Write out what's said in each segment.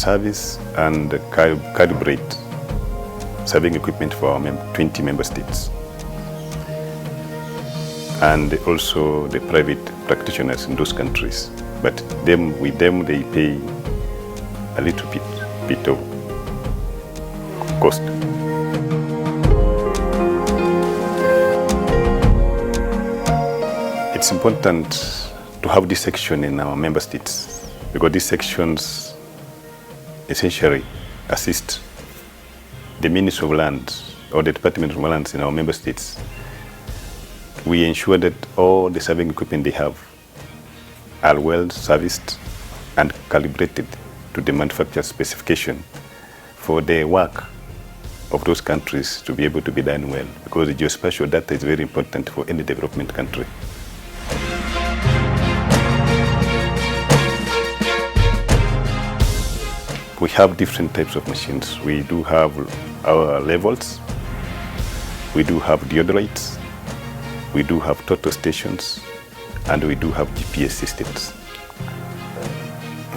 service and calibrate surveying equipment for our 20 member states. And also the private practitioners in those countries. But with them, they pay a little bit of cost. It's important to have this section in our member states because these sections essentially assist the Ministry of Land or the Department of Lands in our member states. We ensure that all the surveying equipment they have are well serviced and calibrated to the manufacturer's specification for the work of those countries to be able to be done well, because the geospatial data is very important for any development country. We have different types of machines. We do have our levels, we do have deodorites, we do have total stations, and we do have GPS systems.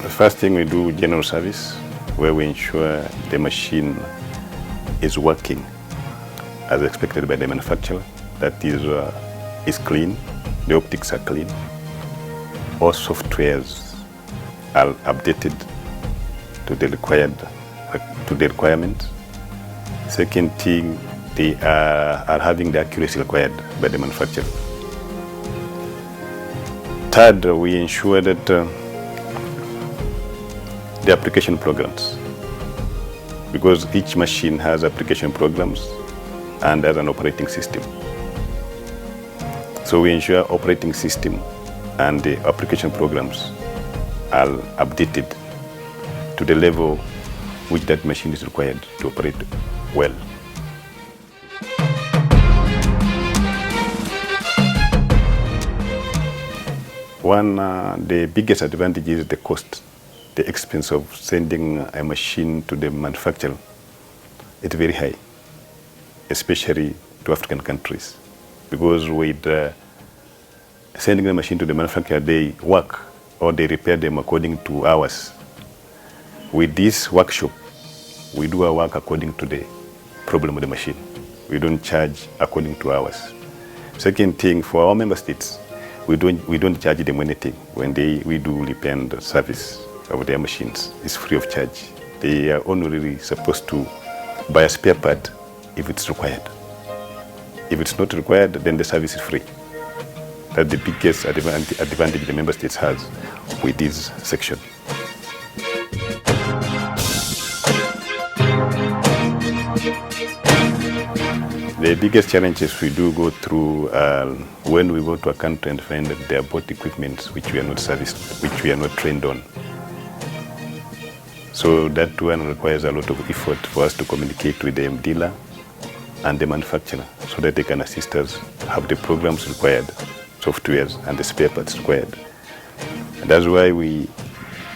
The first thing we do general service, where we ensure the machine is working as expected by the manufacturer. That is clean, the optics are clean, all softwares are updated to the requirement. Second thing, they are having the accuracy required by the manufacturer. Third, we ensure that the application programs, because each machine has application programs and has an operating system. So we ensure operating system and the application programs are updated to the level which that machine is required to operate well. The biggest advantage is the cost, the expense of sending a machine to the manufacturer. It's very high, especially to African countries, because with sending the machine to the manufacturer, they work or they repair them according to hours. With this workshop, we do our work according to the problem of the machine. We don't charge according to hours. Second thing, for our member states, we don't charge them anything when we do repair and service of their machines. It's free of charge. They are only really supposed to buy a spare part if it's required. If it's not required, then the service is free. That's the biggest advantage the member states has with this section. The biggest challenges we do go through when we go to a country and find that they are bought equipment which we are not serviced, which we are not trained on. So that one requires a lot of effort for us to communicate with the dealer and the manufacturer so that they can assist us have the programs required, softwares and the spare parts required. And that's why we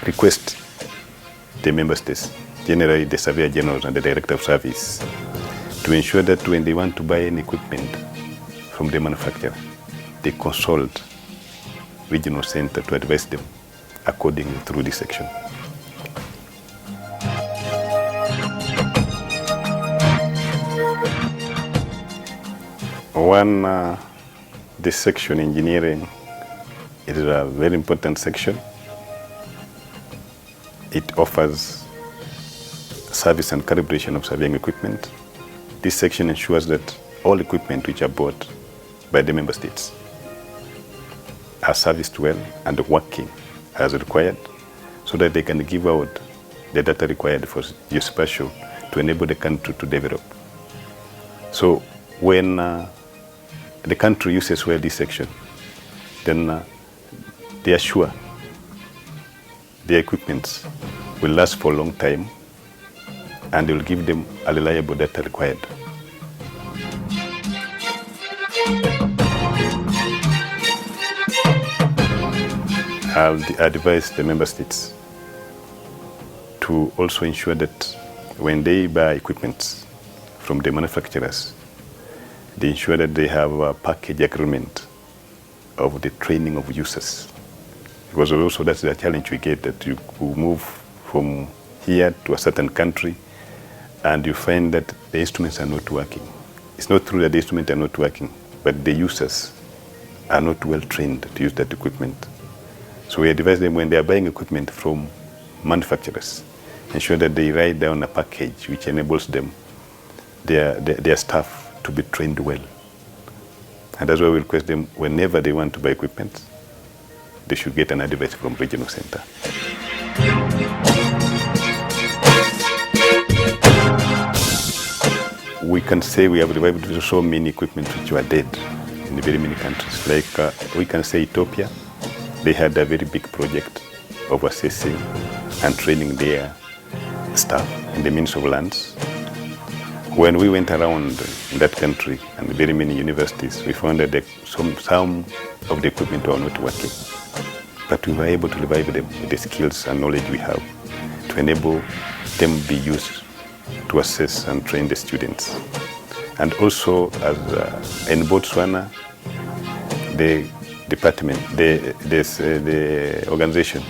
request the member states, generally the Surveyor Generals and the Director of Service, to ensure that when they want to buy any equipment from the manufacturer, they consult regional center to advise them accordingly through this section. This section, engineering, is a very important section. It offers service and calibration of surveying equipment. This section ensures that all equipment which are bought by the member states are serviced well and working as required, so that they can give out the data required for geospatial to enable the country to develop. So when the country uses well this section, then they are sure their equipment will last for a long time and they will give them a reliable data required. I'll advise the member states to also ensure that when they buy equipment from the manufacturers, they ensure that they have a package agreement of the training of users. Because also that's the challenge we get, that you move from here to a certain country, and you find that the instruments are not working. It's not true that the instruments are not working, but the users are not well trained to use that equipment. So we advise them when they are buying equipment from manufacturers, ensure that they write down a package which enables them, their staff to be trained well. And that's why we request them, whenever they want to buy equipment, they should get an advice from regional center. We can say we have revived so many equipment which were dead in very many countries. Like we can say Ethiopia, they had a very big project of assessing and training their staff in the Ministry of Lands. When we went around in that country and very many universities, we found that some of the equipment were not working. But we were able to revive them with the skills and knowledge we have to enable them be used to assess and train the students. And also, as in Botswana, the department, the organization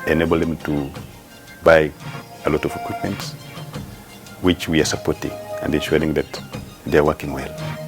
enabled them to buy a lot of equipment, which we are supporting and ensuring that they are working well.